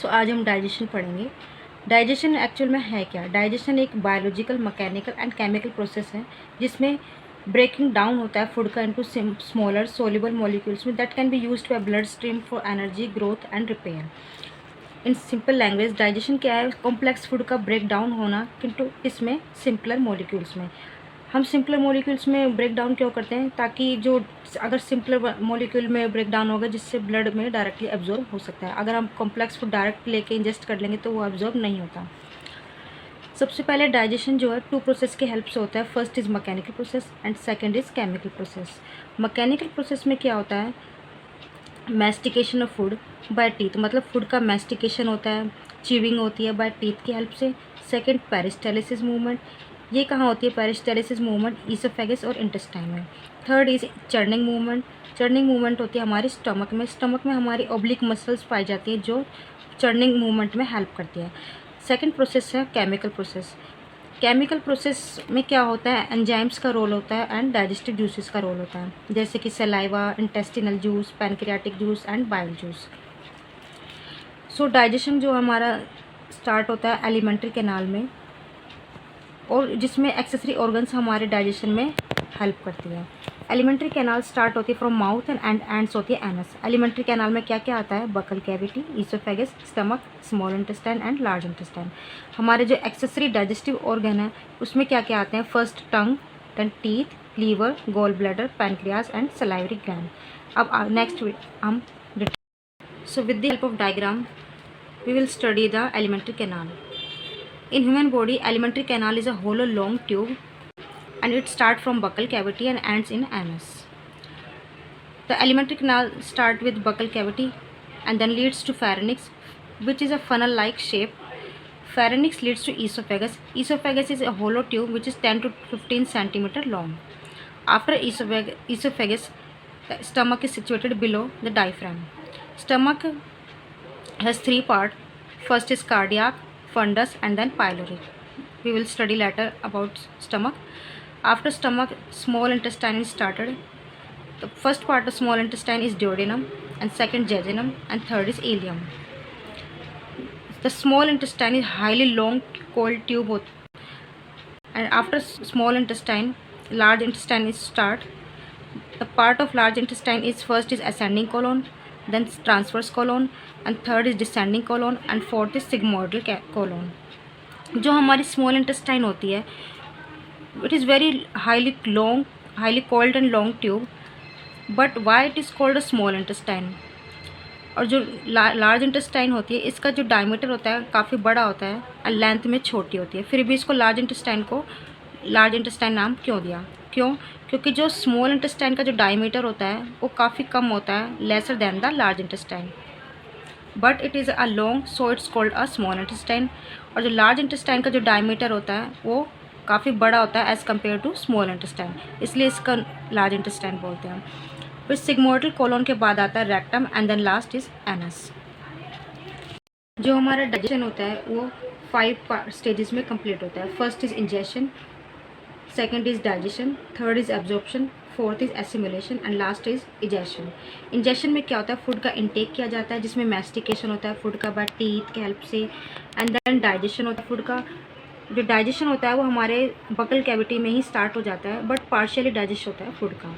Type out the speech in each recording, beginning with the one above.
आज हम डाइजेशन पढ़ेंगे। डाइजेशन एक्चुअल में है क्या? डाइजेशन एक biological, mechanical and chemical process है जिसमें ब्रेकिंग डाउन होता है फूड का इनटू स्मॉलर सोल्यूबल मॉलिक्यूल्स में that can be used by blood stream for energy, growth and repair. In simple language digestion क्या है? कॉम्प्लेक्स फूड का ब्रेक डाउन होना किंतु इसमें सिंपलर मॉलिक्यूल्स में। हम सिंपलर मॉलिक्यूल्स में ब्रेक डाउन क्यों करते हैं? ताकि जो अगर सिंपलर मॉलिक्यूल में ब्रेक डाउन होगा जिससे ब्लड में डायरेक्टली एब्जॉर्ब हो सकता है। अगर हम कॉम्प्लेक्स फूड डायरेक्ट लेके इंजेस्ट कर लेंगे तो वो एब्जॉर्ब नहीं होता। सबसे पहले डाइजेशन जो है 2 प्रोसेस की हेल्प से होता है। First is mechanical process and second is chemical process. Mechanical process में क्या होता है? Mastication of food by teeth, मतलब फूड का मैस्टिकेशन होता है, च्यूइंग होती है बाय टीथ की हेल्प से। सेकंड पेरिस्टालिसिस मूवमेंट, ये कहाँ होती है पेरिस्टालिसिस मूवमेंट? ईसोफेगस और इंटेस्टाइन में। Third is churning movement, churning movement होती है हमारे स्टमक में। स्टमक में हमारी ऑब्लिक मसल्स पाई जाती है जो चर्निंग मूवमेंट में हेल्प करती है। सेकंड प्रोसेस है केमिकल प्रोसेस। केमिकल प्रोसेस में क्या होता है? एंजाइम्स का रोल होता है एंड डाइजेस्टिव जूसेस का रोल होता है, जैसे कि saliva, intestinal juice, pancreatic juice and bile juice. Digestion जो हमारा स्टार्ट होता है एलिमेंट्री कैनाल में, और जिसमें एक्सेसरी ऑर्गन्स हमारे डाइजेशन में हेल्प करती है। एलिमेंट्री कैनाल स्टार्ट होती है फ्रॉम माउथ एंड एंड्स होती है एनस। एलिमेंट्री कैनाल में क्या क्या आता है? Buccal cavity, oesophagus, stomach, small intestine and large intestine. हमारे जो एक्सेसरी डाइजेस्टिव ऑर्गन है उसमें क्या क्या आते हैं? First tongue, then teeth, liver, gall bladder, pancreas and salivary gland. अब नेक्स्ट हम with the help of diagram we will study the alimentary canal. In human body, alimentary canal is a hollow long tube and it starts from buccal cavity and ends in anus. The alimentary canal starts with buccal cavity and then leads to pharynx, which is a funnel-like shape. Pharynx leads to esophagus. Esophagus is a hollow tube which is 10 to 15 centimeter long. After esophagus, the stomach is situated below the diaphragm. Stomach has 3 parts. First is cardiac, fundus and then pylori. We will study later about stomach. After stomach, small intestine is started. The first part of small intestine is duodenum and second jejunum and third is ileum. The small intestine is highly long cold tube and after small intestine, large intestine is start. The part of large intestine is first is ascending colon, then transverse colon and third is descending colon and fourth is sigmoidal colon. जो हमारी small intestine होती है it is very highly long, highly cold and long tube, but why it is called a small intestine. और जो large intestine होती है इसका जो डायमीटर होता है काफ़ी बड़ा होता है और लेंथ में छोटी होती है, फिर भी इसको लार्ज इंटेस्टाइन नाम क्यों दिया? क्योंकि जो स्मॉल इंटेस्टाइन का जो डायमीटर होता है वो काफ़ी कम होता है, lesser than the large intestine, but it is a long so it's called a small intestine. और जो लार्ज इंटेस्टाइन का जो डायमीटर होता है वो काफ़ी बड़ा होता है as compare to small intestine, इसलिए इसका लार्ज इंटेस्टाइन बोलते हैं। फिर सिग्मोइडल कोलोन के बाद आता है rectum and then last is anus. जो हमारा डाइजेशन होता है वो 5 स्टेजेस में कंप्लीट होता है। First is ingestion, second is digestion, third is absorption, fourth is assimilation and last is egestion. Ingestion में क्या होता है? फूड का इंटेक किया जाता है जिसमें मैस्टिकेशन होता है फूड का बाय टीथ के हेल्प से, एंड देन डाइजेशन होता है फूड का। जो डाइजेशन होता है वो हमारे बकल कैविटी में ही स्टार्ट हो जाता है बट पार्शियली डाइजेस्ट होता है फूड का।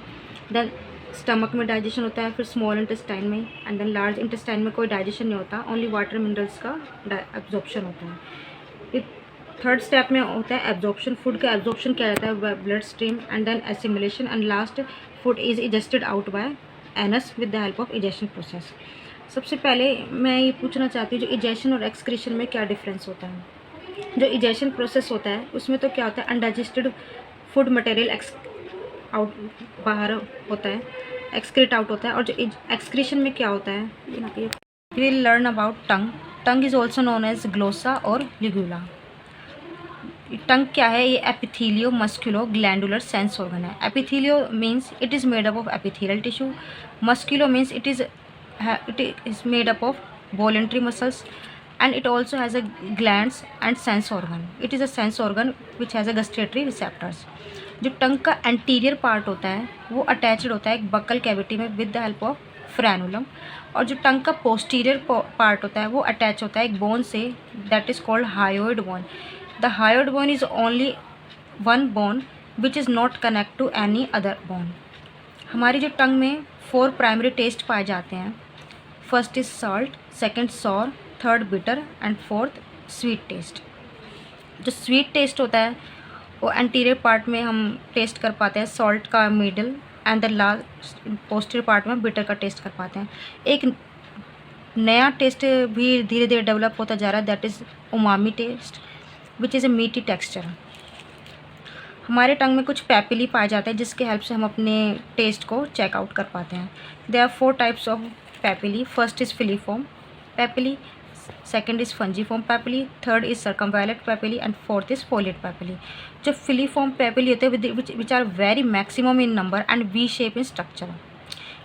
देन स्टमक में डाइजेशन होता है, फिर स्मॉल इंटेस्टाइन में एंड देन लार्ज इंटेस्टाइन में कोई डाइजेशन नहीं होता, ओनली वाटर मिनरल्स का एब्जॉर्प्शन होता है। फिर थर्ड स्टेप में होता है एब्जॉर्प्शन, फूड का एब्जॉर्प्शन किया जाता है blood stream and then assimilation and last food is egested out by anus with the help of egestion process. सबसे पहले मैं ये पूछना चाहती हूँ जो इजेशन और एक्सक्रीशन में क्या डिफरेंस होता है? जो इजेशन प्रोसेस होता है उसमें तो क्या होता है? अनडाइजेस्टेड फूड मटेरियल आउट बाहर होता है, एक्सक्रीट आउट होता है। और जो एक्सक्रीशन में क्या होता है? We will learn about tongue. Tongue is also known as glossa और लिगुला। टंग क्या है? ये epithelio musculo glandular sense organ है। Epithelio means it is made up of epithelial tissue, musculo means it is made up of voluntary muscles and it also has a glands and sense organ. It is a sense organ which has a gustatory receptors. जो टंग का anterior part होता है वो attached होता है एक buccal cavity में with the help of frenulum. और जो टंग का पोस्टीरियर पार्ट होता है वो अटैच होता है एक बोन से, that is called hyoid bone. The hyoid bone is only one bone which is not connect to any other bone. हमारी जो टंग में 4 प्राइमरी टेस्ट पाए जाते हैं। First is salt, second sour, third bitter and fourth sweet taste. जो sweet taste होता है वो एंटीरियर पार्ट में हम टेस्ट कर पाते हैं, सॉल्ट का middle, and the last posterior part में बिटर का टेस्ट कर पाते हैं। एक नया टेस्ट भी धीरे धीरे डेवलप होता जा रहा है, that is umami taste which is a meaty texture. हमारे टंग में कुछ पैपिली पाए जाते हैं जिसके हेल्प से हम अपने टेस्ट को चेकआउट कर पाते हैं। There are 4 types of papillae. First is filiform papillae, second is fungiform papillae, third is circumvallate papillae and fourth is foliate papillae. जो फिलीफॉर्म पैपिली होते हैं which are very maximum in number and V shape in structure.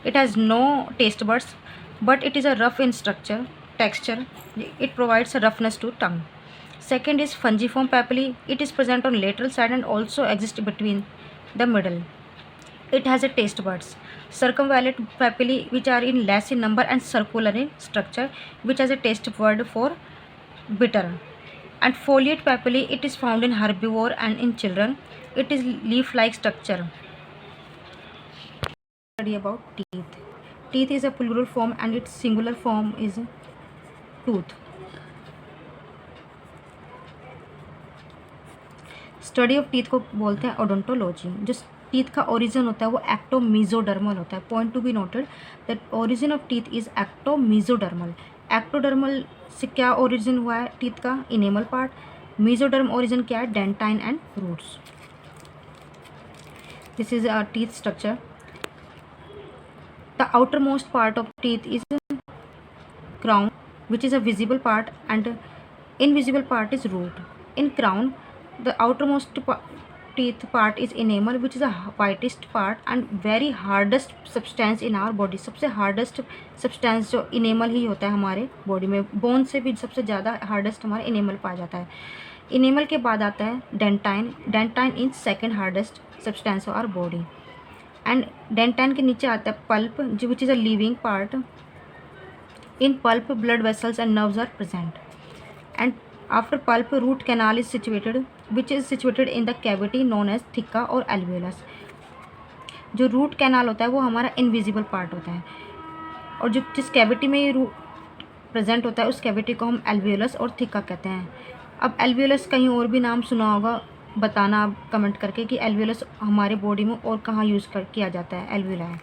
It has no taste buds but it is a rough in texture. It provides a roughness to tongue. Second is fungiform papilli. It is present on lateral side and also exists between the middle. It has a taste buds. Circumvallate papilli, which are in less in number and circular in structure, which has a taste bud for bitter. And foliate papilli, it is found in herbivore and in children. It is leaf-like structure. Study about teeth. Teeth is a plural form and its singular form is tooth. Study of teeth को बोलते हैं odontology. जो teeth का origin होता है वो ectomesodermal होता है। Point to be noted that origin of teeth is ectomesodermal. Ectodermal से क्या ओरिजिन हुआ है टीथ का? Enamel part. मीजोडर्म ओरिजिन क्या है? Dentine and roots. This is a teeth structure. The outermost part of teeth is crown, which is a visible part, and invisible part is root. In crown, the outermost teeth part is enamel, which is a whitest part and very hardest substance in our body. सबसे hardest substance जो enamel ही होता है हमारे body में, bone से भी सबसे ज़्यादा hardest हमारे enamel पाया जाता है. enamel के बाद आता है dentine. Dentine in second hardest substance of our body. And dentine के नीचे आता है पल्प, जो which is a living part. In pulp blood vessels and nerves are present. And after pulp root canal is situated, which is situated in the cavity known as theca और alveolus. जो root canal होता है वो हमारा invisible part होता है, और जो जिस कैविटी में ये रूट प्रेजेंट होता है उस कैविटी को हम एल्वियोलस और थिक्का कहते हैं. अब एल्वियोलस कहीं और भी नाम सुना होगा, बताना आप कमेंट करके कि एल्वियोलस हमारे बॉडी में और कहाँ यूज़ किया जाता है. एल्वियोलाई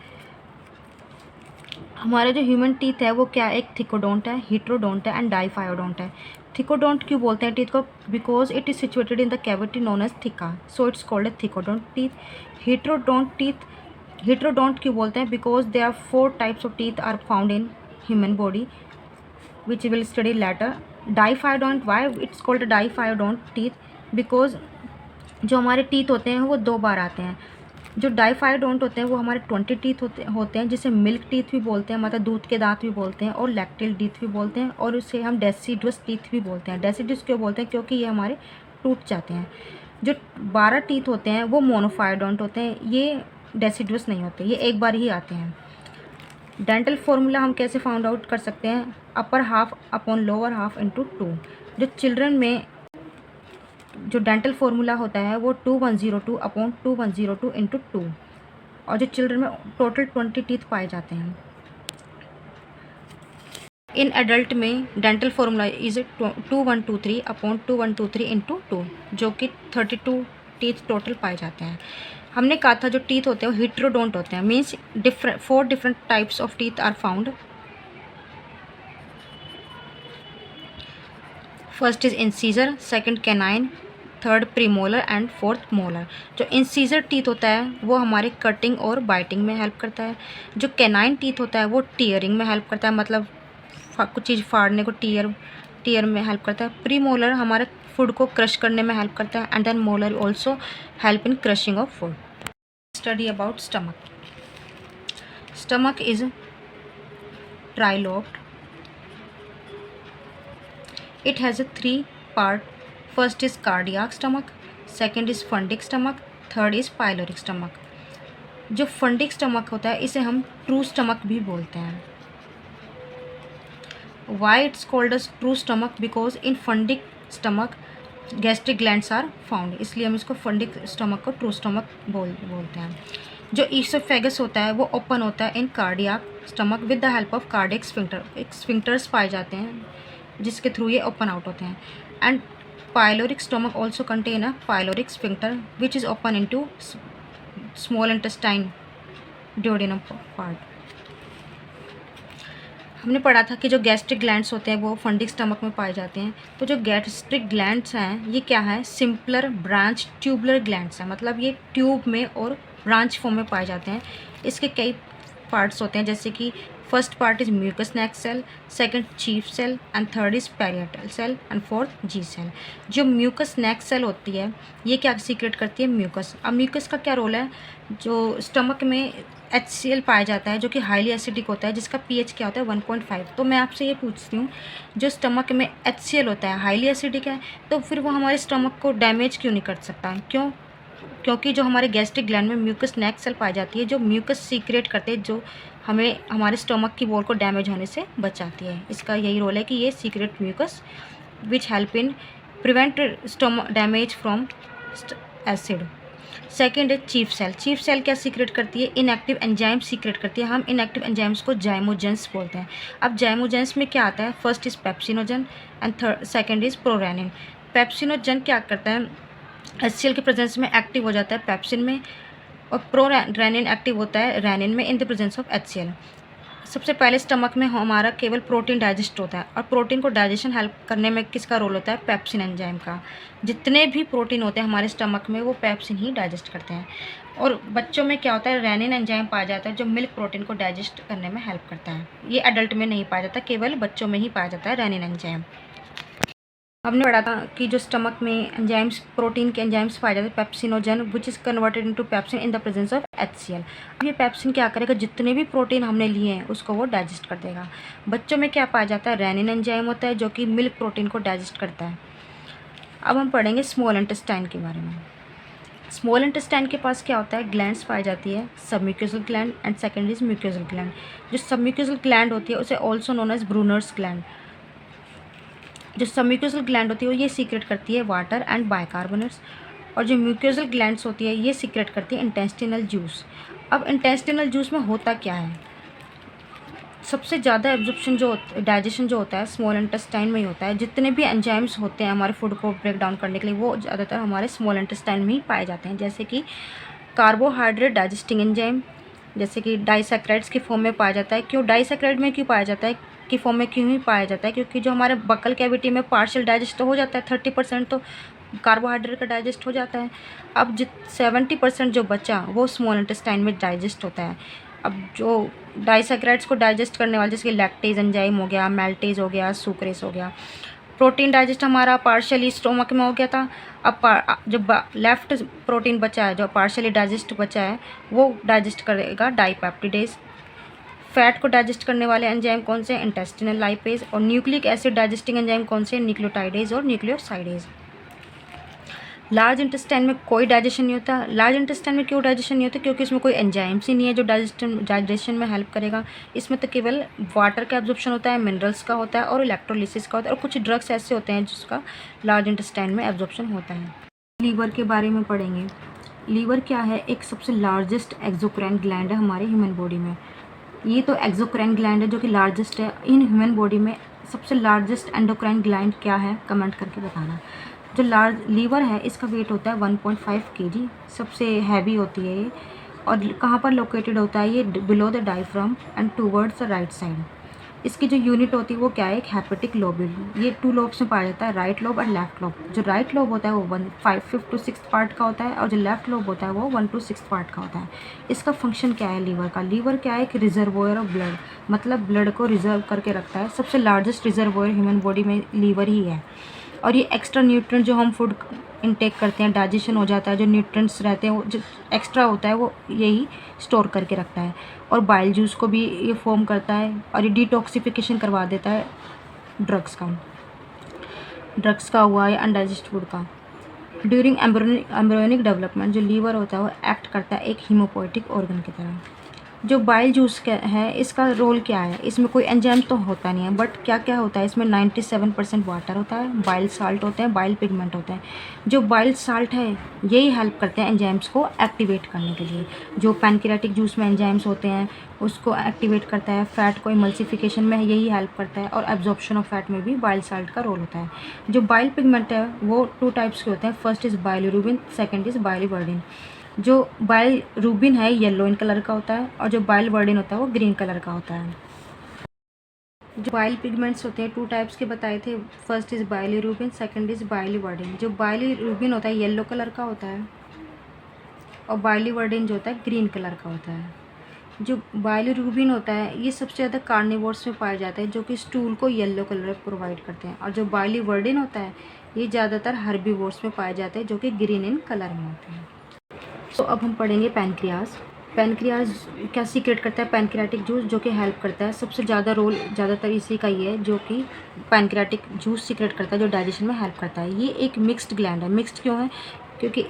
हमारा जो ह्यूमन टीथ है वो क्या है? एक थिकोडोंट है, हिट्रोडोंट है एंड डाइफायोडोंट है. थिकोडोंट क्यों बोलते हैं टीथ को? Because it is situated in the cavity known as theca, so it's called a thecodont teeth. Heterodont क्यों बोलते हैं? Because they are 4 types of teeth are found in human body which will study later. Diphyodont, why it's called diphyodont teeth? Because जो हमारे teeth होते हैं वो 2 बार आते हैं. जो डाइफायोडोंट होते हैं वो हमारे 20 टीथ होते हैं, जिसे मिल्क टीथ भी बोलते हैं, मतलब दूध के दांत भी बोलते हैं, और लैक्टिल टीथ भी बोलते हैं, और उसे हम डेसिडुअस टीथ भी बोलते हैं. डेसिडुअस क्यों बोलते हैं? क्योंकि ये हमारे टूट जाते हैं. जो 12 टीथ होते हैं वो मोनोफायोडोंट होते हैं, ये डेसिडुअस नहीं होते, ये एक बार ही आते हैं. डेंटल फॉर्मूला हम कैसे फाउंड आउट कर सकते हैं? Upper half upon lower half into 2. जो चिल्ड्रन में जो डेंटल फार्मूला होता है वो 2102 अपॉन 2102 इंटू 2, और जो चिल्ड्रन में टोटल 20 टीथ पाए जाते हैं. इन एडल्ट में dental formula is 2123 upon 2123 into 2, जो कि 32 टीथ टोटल पाए जाते हैं. हमने कहा था जो टीथ होते हैं वो हिट्रोडोंट होते हैं, means 4 different types of teeth are found. First is incisor, second canine, third premolar and fourth molar. जो इंसीजर टीथ होता है वो हमारे कटिंग और बाइटिंग में हेल्प करता है. जो कैनाइन टीथ होता है वो टीयरिंग में हेल्प करता है, मतलब कुछ चीज़ फाड़ने को टीयर में हेल्प करता है. प्रीमोलर हमारे फूड को क्रश करने में हेल्प करता है, and then molar also help in crushing of food. Study about stomach. Stomach is trilobed. It has a 3 part. First is cardiac stomach, second is fundic stomach, third is pyloric stomach. जो fundic stomach होता है इसे हम true stomach भी बोलते हैं। Why it's called a true stomach? Because in fundic stomach gastric glands are found, इसलिए हम इसको फंडिक स्टमक को ट्रू स्टमक बोलते हैं। जो ईसोफेगस होता है वो ओपन होता है इन cardiac stomach with the help of cardiac sphincter. एक स्फिंक्टर्स पाए जाते हैं जिसके थ्रू ये ओपन आउट होते हैं। And pyloric stomach also contain a pyloric sphincter which is open into small intestine duodenum part. हमने पढ़ा था कि जो गैस्ट्रिक ग्लैंड्स होते हैं वो फंडिक स्टमक में पाए जाते हैं। तो जो गैस्ट्रिक ग्लैंड्स हैं ये क्या है? सिंपलर ब्रांच ट्यूबुलर ग्लैंड्स हैं, मतलब ये ट्यूब में और ब्रांच फॉर्म में पाए जाते हैं। इसके कई पार्ट्स होते हैं, जैसे कि first part is mucous neck cell, second chief cell and third is parietal cell and fourth G cell. जो म्यूकस नेक सेल होती है ये क्या सीक्रेट करती है? म्यूकस। अब म्यूकस का क्या रोल है? जो स्टमक में HCl पाया जाता है जो कि हाईली एसिडिक होता है, जिसका pH क्या होता है? 1.5। तो मैं आपसे ये पूछती हूँ, जो स्टमक में HCl होता है हाईली एसिडिक है, तो फिर वो हमारे स्टमक को डैमेज क्यों नहीं कर सकता है? क्यों? क्योंकि जो हमारे गैस्ट्रिक ग्लैंड में म्यूकस नेक सेल पाई जाती है जो म्यूकस सीक्रेट करते हैं, जो हमें हमारे स्टमक की वॉल को डैमेज होने से बचाती है। इसका यही रोल है कि ये secrete mucus which help in prevent stomach damage from acid. Second is chief cell. Chief cell क्या सीक्रेट करती है? इनएक्टिव एंजाइम सीक्रेट करती है। हम इनएक्टिव एंजाइम्स को जाइमोजेंस बोलते हैं। अब जाइमोजेंस में क्या आता है? First is pepsinogen and second is prorennin. Pepsinogen क्या करता है? HCl के प्रेजेंस में एक्टिव हो जाता है पेप्सिन में, और प्रोरेनिन एक्टिव होता है रेनिन में in the presence of HCl। सबसे पहले स्टमक में हमारा केवल प्रोटीन डाइजेस्ट होता है, और प्रोटीन को डाइजेशन हेल्प करने में किसका रोल होता है? पेप्सिन एंजाइम का। जितने भी प्रोटीन होते हैं हमारे स्टमक में वो पेप्सिन ही डाइजेस्ट करते हैं। और बच्चों में क्या होता है? रेनिन एंजाइम पाया जाता है जो मिल्क प्रोटीन को डाइजेस्ट करने में हेल्प करता है। ये एडल्ट में नहीं पाया जाता, केवल बच्चों में ही पाया जाता है रेनिन एंजाइम। हमने पढ़ा था कि जो स्टमक में एंजाइम्स, प्रोटीन के एंजाइम्स पाए जाते हैं pepsinogen which is converted into pepsin in the presence of HCl। अब ये पेप्सिन क्या करेगा? जितने भी प्रोटीन हमने लिए हैं उसको वो डाइजेस्ट कर देगा। बच्चों में क्या पाया जाता है? रेनिन एंजाइम होता है जो कि मिल्क प्रोटीन को डाइजेस्ट करता है। अब हम पढ़ेंगे स्मॉल इंटेस्टाइन के बारे में। स्मॉल इंटेस्टाइन के पास क्या होता है? ग्लैंड्स पाई जाती है, submucosal gland and second is mucosal gland. जो सबम्यूकोसल ग्लैंड होती है उसे also known as Brunner's gland. जो सबम्यूकोसल ग्लैंड होती है वो ये सीक्रेट करती है वाटर एंड बाइकार्बोनेट्स, और जो म्यूकोसल ग्लैंड्स होती है ये सीक्रेट करती है इंटेस्टिनल जूस। अब इंटेस्टिनल जूस में होता क्या है? सबसे ज़्यादा एब्जॉर्प्शन जो डाइजेशन जो होता है स्मॉल इंटेस्टाइन में ही होता है। जितने भी एंजाइम्स होते हैं हमारे फूड को ब्रेक डाउन करने के लिए वो ज़्यादातर हमारे स्मॉल इंटेस्टाइन में ही पाए जाते हैं, जैसे कि कार्बोहाइड्रेट डाइजेस्टिंग एंजाइम, जैसे कि डाइसैक्राइड्स की फॉर्म में पाया जाता है। क्यों डाइसैक्राइड में क्यों पाया जाता है? की फॉर्म में क्यों ही पाया जाता है? क्योंकि जो हमारे बकल कैविटी में पार्शियल डाइजेस्ट तो हो जाता है, 30% तो कार्बोहाइड्रेट का डाइजेस्ट हो जाता है। अब 70% जो बचा वो स्मॉल इंटेस्टाइन में डाइजेस्ट होता है। अब जो डाइसैक्राइड्स को डाइजेस्ट करने वाले जैसे कि लैक्टेज एंजाइम हो गया, मेल्टेज हो गया, सुक्रेस हो गया। प्रोटीन डाइजेस्ट हमारा पार्शियली स्टोमक में हो गया था। अब जो लेफ्ट प्रोटीन बचा है, जो पार्शियली डाइजेस्ट बचा है, वो डाइजेस्ट करेगा डाइपेप्टिडेज। फैट को डाइजेस्ट करने वाले एंजाइम कौन से? Intestinal lipase. और न्यूक्लिक एसिड डाइजेस्टिंग एंजाइम कौन से? न्यूक्लियोटाइडेज और न्यूक्लियोसाइडेज। लार्ज इंटेस्टाइन में कोई डाइजेशन नहीं होता। लार्ज इंटेस्टाइन में क्यों डाइजेशन नहीं होता? क्योंकि इसमें कोई एंजाइम्स ही नहीं है जो डाइजेशन में हेल्प करेगा। इसमें तो केवल वाटर का एब्जॉर्प्शन होता है, मिनरल्स का होता है और इलेक्ट्रोलिसिस का होता है, और कुछ ड्रग्स ऐसे होते हैं जिसका लार्ज इंटेस्टाइन में एब्जॉर्प्शन होता है। लीवर के बारे में पढ़ेंगे। लीवर क्या है? एक सबसे लार्जेस्ट एक्सोक्राइन ग्लैंड है हमारे ह्यूमन बॉडी में। ये तो एक्सोक्राइन ग्लैंड है जो कि लार्जेस्ट है इन ह्यूमन बॉडी में। सबसे लार्जेस्ट एंडोक्राइन ग्लैंड क्या है? कमेंट करके बताना। जो लार्ज लीवर है इसका वेट होता है 1.5 kg, सबसे हैवी होती है ये। और कहाँ पर लोकेटेड होता है ये? Below the diaphragm and towards the right side. इसकी जो यूनिट होती है वो क्या है? एक हेपेटिक लोब्यूल। ये 2 लोब्स में पाया जाता है, राइट लोब और लेफ्ट लोब। जो राइट लोब होता है वो 5th to 6th पार्ट का होता है, और जो लेफ्ट लोब होता है वो 1 to 6th पार्ट का होता है। इसका फंक्शन क्या है लीवर का? लीवर क्या है? एक रिजर्वोयर ऑफ ब्लड, मतलब ब्लड को रिजर्व करके रखता है। सबसे लार्जेस्ट रिजर्वोयर ह्यूमन बॉडी में लीवर ही है। और ये एक्स्ट्रा न्यूट्रिएंट जो हम फूड इनटेक करते हैं, डाइजेशन हो जाता है, जो न्यूट्रिएंट्स रहते हैं वो जो एक्स्ट्रा होता है वो यही स्टोर करके रखता है। और बाइल जूस को भी ये फॉर्म करता है, और ये डिटॉक्सिफिकेशन करवा देता है ड्रग्स का हुआ या अनडाइजेस्ट फूड का। ड्यूरिंग एम्ब्रियोनिक डेवलपमेंट जो लीवर होता है वो एक्ट करता है एक हीमोपोएटिक ऑर्गन की तरह। जो बाइल जूस है इसका रोल क्या है, इसमें कोई एंजाइम तो होता नहीं है, बट क्या क्या होता है इसमें 97% वाटर होता है, बाइल साल्ट होते हैं, बाइल पिगमेंट होते हैं। जो बाइल साल्ट है यही हेल्प करते हैं एंजाइम्स को एक्टिवेट करने के लिए। जो पैनक्रियाटिक जूस में एंजाइम्स होते हैं उसको एक्टिवेट करता है, फैट को इमल्सिफिकेशन में यही हेल्प करता है, और एब्जॉर्प्शन ऑफ फैट में भी बाइल साल्ट का रोल होता है। जो बाइल पिगमेंट है वो 2 टाइप्स के होते हैं, फर्स्ट इज़ बाइलिरुबिन, सेकेंड इज़ बाइलिवर्डिन। जो बाइलिरुबिन है येलो इन कलर का होता है, और जो बाइलिवर्डिन होता है वो ग्रीन कलर का होता है। जो बाइल पिगमेंट्स होते हैं 2 टाइप्स के बताए थे, फर्स्ट इज़ बाइलिरुबिन, सेकंड इज़ बाइलिवर्डिन। जो बाइलिरुबिन होता है येलो कलर का होता है, और बाइलिवर्डिन जो होता है ग्रीन कलर का होता है। जो बाइलिरुबिन होता है ये सबसे ज़्यादा कार्निवोर्स में पाया जाता है जो कि स्टूल को येलो कलर प्रोवाइड करते हैं, और जो बाइलिवर्डिन होता है ये ज़्यादातर हर्बीवोर्स में पाए जाते हैं जो कि ग्रीन इन कलर में होते हैं। तो अब हम पढ़ेंगे पैनक्रियाज। पैनक्रियाज क्या सीक्रेट करता है, पैनक्रियाटिक जूस जो कि हेल्प करता है, सबसे ज़्यादा रोल ज़्यादातर इसी का ही है जो कि पैनक्रियाटिक जूस सीक्रेट करता है जो डाइजेशन में हेल्प करता है। ये एक मिक्स्ड ग्लैंड है। मिक्स्ड क्यों है, क्योंकि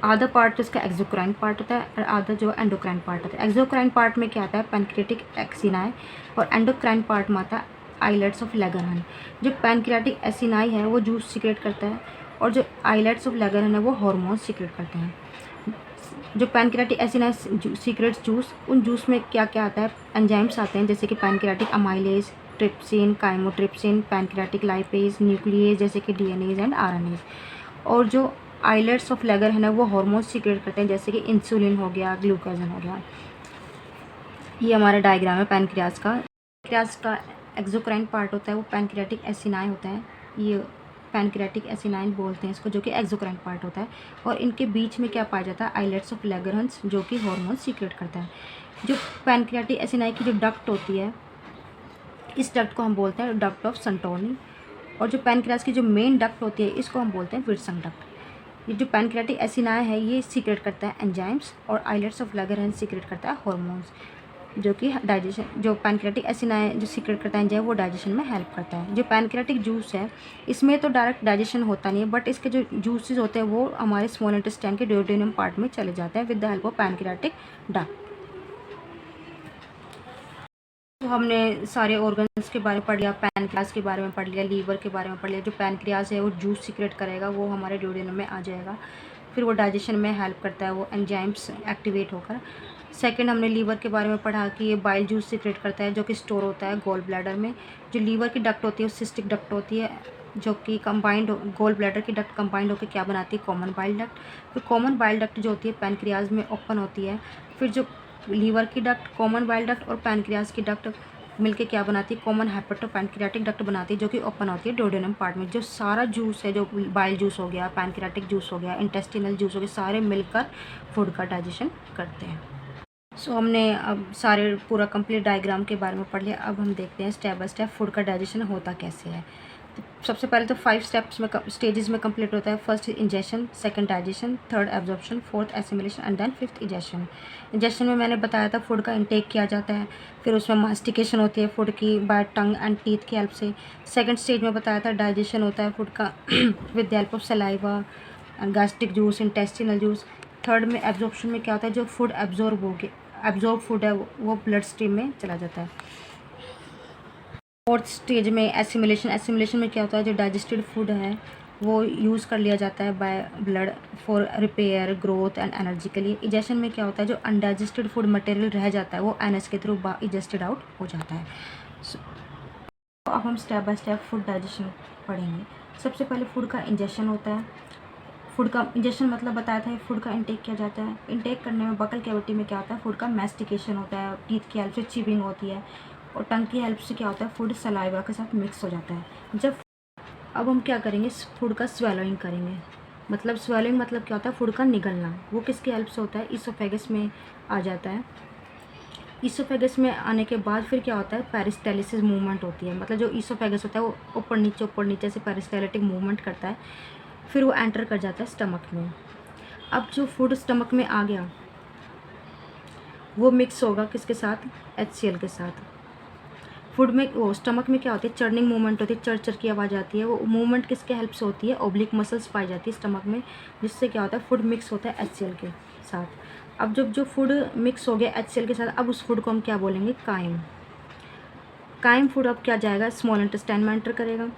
आधा पार्ट तो इसका एक्सोक्राइन पार्ट होता है और आधा जो एंडोक्राइन पार्ट होता है। एक्सोक्राइन पार्ट में क्या आता है, पैनक्रियाटिक एसिनाई, और एंडोक्राइन पार्ट में आता है आइलेट्स ऑफ लैंगरहैंस। जो पैनक्रियाटिक एसिनाई है वो जूस सीक्रेट करता है, और जो आइलेट्स ऑफ लैंगरहैंस है वो हार्मोन सीक्रेट करते हैं। जो पैनक्रियाटिक एसिनाई सीक्रेट जूस, उन जूस में क्या क्या आता है, एंजाइम्स आते हैं जैसे कि pancreatic amylase, trypsin, chymotrypsin, pancreatic lipase, nuclease जैसे कि डीएनएज एंड आरएनएज। और जो आइलेट्स ऑफ लैंगरहैंस है वो हार्मोन सीक्रेट करते हैं जैसे कि इंसुलिन हो गया, ग्लूकागन हो गया। ये हमारा डायग्राम है पैनक्रियाज का। पैनक्रियाज का एक्सोक्राइन पार्ट होता है वो पैनक्रियाटिक एसिनाई होता है, ये पैनक्रियाटिक एसिनाइन बोलते हैं इसको, जो कि एक्सोक्राइन पार्ट होता है। और इनके बीच में क्या पाया जाता है, आइलेट्स ऑफ लैंगरहैंस जो कि हार्मोन सीक्रेट करता है। जो पैनक्रियाटिक एसिनाई की जो डक्ट होती है इस डक्ट को हम बोलते हैं डक्ट ऑफ संटोर्नी, और जो पैनक्रियाज की जो मेन डक्ट होती है इसको हम बोलते हैं विर्सन डक्ट। ये जो पैनक्रियाटिक एसिनाई है ये सीक्रेट करता है एंजाइम्स, और आइलेट्स ऑफ लैंगरहैंस सीक्रेट करता है हार्मोन्स जो कि डाइजेशन, जो पैनक्रियाटिक एसिनाई जो सीक्रेट करता है एंजाइम वो डाइजेशन में हेल्प करता है। जो पैनक्रियाटिक जूस है इसमें तो डायरेक्ट डाइजेशन होता नहीं है, बट इसके जो जूसेस होते हैं वो हमारे स्मॉल इंटेस्टाइन के ड्यूडेनम पार्ट में चले जाते हैं with the help of pancreatic duct. तो हमने सारे ऑर्गन्स के बारे में पढ़ लिया, पैनक्रियाज के बारे में पढ़ लिया, लीवर के बारे में पढ़ लिया। जो पैनक्रियाज है वो जूस सीक्रेट करेगा, वो हमारे ड्यूडेनम में आ जाएगा, फिर वो डाइजेशन में हेल्प करता है, वो एंजाइम्स एक्टिवेट होकर। सेकंड हमने लीवर के बारे में पढ़ा कि ये बाइल जूस सीक्रेट करता है जो कि स्टोर होता है गोल ब्लैडर में। जो लीवर की डक्ट होती है वो सिस्टिक डक्ट होती है जो कि कंबाइंड गोल ब्लैडर की डक्ट कंबाइंड होकर क्या बनाती है, कॉमन बाइल डक्ट। फिर कॉमन बाइल डक्ट जो होती है पैनक्रियाज में ओपन होती है, फिर जो लीवर की डक्ट, कॉमन बाइल डक्ट और पैनक्रियाज की डक्ट मिलके क्या बनाती है, कॉमन हेपेटो पैनक्रियाटिक डक्ट बनाती है जो कि ओपन होती है ड्यूडेनम पार्ट में। जो सारा जूस है, जो बाइल जूस हो गया, पैनक्रियाटिक जूस हो गया, इंटेस्टिनल जूस हो गया, सारे मिलकर फूड का डाइजेशन करते हैं। सो हमने अब सारे पूरा कंप्लीट डायग्राम के बारे में पढ़ लिया। अब हम देखते हैं स्टेप बाय स्टेप फूड का डाइजेशन होता कैसे है। तो सबसे पहले तो 5 स्टेप्स में स्टेजेस में कंप्लीट होता है। First ingestion, second digestion, third absorption, fourth assimilation and then fifth egestion. Ingestion में मैंने बताया था फूड का इंटेक किया जाता है, फिर उसमें मास्टिकेशन होती है फूड की बाय टंग एंड टीथ की हेल्प से। सेकंड स्टेज में बताया था डाइजेशन होता है फूड का with the help of saliva and gastric juice, intestinal juice. Third में एब्जॉर्प्शन में क्या होता है, जो फूड एब्जॉर्ब फूड है वो ब्लड स्ट्रीम में चला जाता है। फोर्थ स्टेज में एसिमिलेशन में क्या होता है, जो डाइजेस्टेड फूड है वो यूज़ कर लिया जाता है by blood for repair, growth and energy के लिए। इजेशन में क्या होता है, जो अनडाइजेस्टेड फूड मटेरियल रह जाता है वो एनएस के थ्रू इजेस्टेड आउट हो जाता है। तो अब हम step by step food digestion पढ़ेंगे। सबसे पहले फूड का इंजेशन होता है। फूड का इंजेक्शन मतलब बताया था, फूड का इंटेक किया जाता है। इंटेक करने में बकल कैविटी में क्या होता है, फूड का मैस्टिकेशन होता है, टीथ की हेल्प से चिविंग होती है, और टंग की हेल्प से क्या होता है, फूड सलाइवा के साथ मिक्स हो जाता है। जब अब हम क्या करेंगे, फूड का स्वेलोइंग करेंगे। मतलब स्वेलोइंग मतलब क्या होता है, फूड का निगलना। वो किसकी हेल्प से होता है, इसोफेगस में आ जाता है। इसोफेगस में आने के बाद फिर क्या होता है, पेरिस्टालिसिस मूवमेंट होती है। मतलब जो इसोफेगस होता है वो ऊपर नीचे से पेरिस्टालिटिक मूवमेंट करता है, फिर वो एंटर कर जाता है स्टमक में। अब जो फूड स्टमक में आ गया वो मिक्स होगा किसके साथ, HCl के साथ। फूड में वो स्टमक में क्या होती है, चर्निंग मूवमेंट होती है, चर चर की आवाज़ आती है। वो मूवमेंट किसके हेल्प से होती है, ओब्लिक मसल्स पाई जाती है स्टमक में, जिससे क्या होता है फूड मिक्स होता है HCl के साथ। अब जब जो फूड मिक्स हो गया HCl के साथ, अब उस फूड को हम क्या बोलेंगे, काइम। काइम फूड अब क्या जाएगा, स्मॉल इंटेस्टाइन में एंटर करेगा।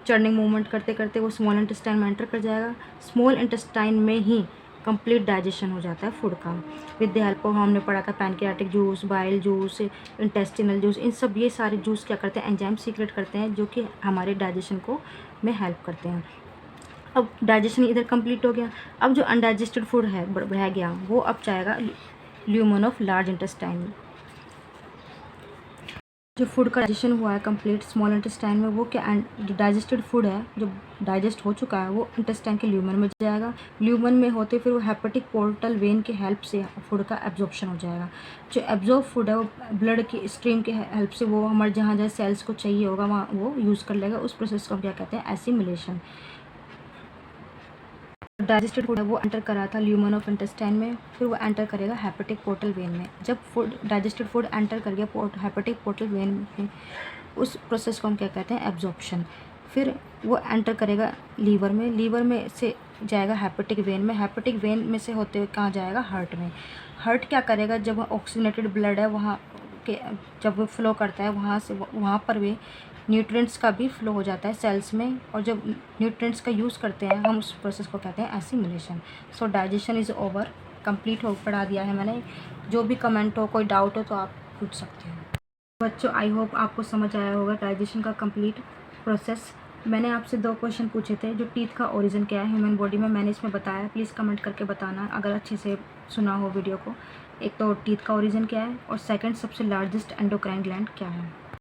चर्निंग मूवमेंट करते करते वो स्मॉल इंटेस्टाइन में एंटर कर जाएगा। स्मॉल इंटेस्टाइन में ही कंप्लीट डाइजेशन हो जाता है फूड का। विद द हेल्प ऑफ, हमने पढ़ा था pancreatic juice, bile juice, intestinal juice, इन सब ये सारे जूस क्या करते हैं, एंजाइम सीक्रेट करते हैं जो कि हमारे डाइजेशन को में हेल्प करते हैं। अब डाइजेशन इधर कंप्लीट हो गया। अब जो अनडाइजेस्टेड फूड है रह गया, वो अब जाएगा ल्यूमन ऑफ लार्ज इंटेस्टाइन में। जो फूड का डाइजेशन हुआ है कंप्लीट स्मॉल इंटेस्टाइन में, वो क्या जो डाइजेस्टेड फूड है जो डाइजेस्ट हो चुका है, वो इंटेस्टाइन के ल्यूमन में जाएगा। ल्यूमन में होते फिर वो हेपेटिक पोर्टल वेन के हेल्प से फूड का एब्जॉर्प्शन हो जाएगा। जो एब्जॉर्ब फूड है वो ब्लड की स्ट्रीम के हेल्प से वो हमारे जहाँ जहाँ सेल्स को चाहिए होगा वहाँ वो यूज़ कर लेगा। उस प्रोसेस को हम क्या कहते हैं, एसिमिलेशन। डाइजेस्टेड फूड है वो एंटर करा था ल्यूमन ऑफ इंटेस्टाइन में, फिर वो एंटर करेगा हेपेटिक पोर्टल वेन में। जब फूड डाइजेस्टेड फूड एंटर कर गया हेपेटिक पोर्टल वेन में, उस प्रोसेस को हम क्या कहते हैं, एब्जॉर्प्शन। फिर वो एंटर करेगा लीवर में, लीवर में से जाएगा हेपेटिक वेन में, हेपेटिक वेन में से होते हुए कहाँ जाएगा, हार्ट में। हार्ट क्या करेगा, जब ऑक्सीजनेटेड ब्लड है वहाँ के जब वो फ्लो करता है वहाँ से, वहाँ पर वे न्यूट्रिएंट्स का भी फ्लो हो जाता है सेल्स में, और जब न्यूट्रिएंट्स का यूज़ करते हैं हम, उस प्रोसेस को कहते हैं assimilation. So digestion is over, complete हो पढ़ा दिया है मैंने। जो भी कमेंट हो, कोई डाउट हो तो आप पूछ सकते हैं। बच्चों आई होप आपको समझ आया होगा डाइजेशन का कंप्लीट प्रोसेस। मैंने आपसे 2 क्वेश्चन पूछे थे, जो टीथ का ओरिजिन क्या है ह्यूमन बॉडी में, मैंने इसमें बताया। प्लीज़ कमेंट करके बताना अगर अच्छे से सुना हो वीडियो को। एक तो टीथ का ओरिजिन क्या है, और सेकंड सबसे लार्जेस्ट एंडोक्राइन ग्लैंड क्या है।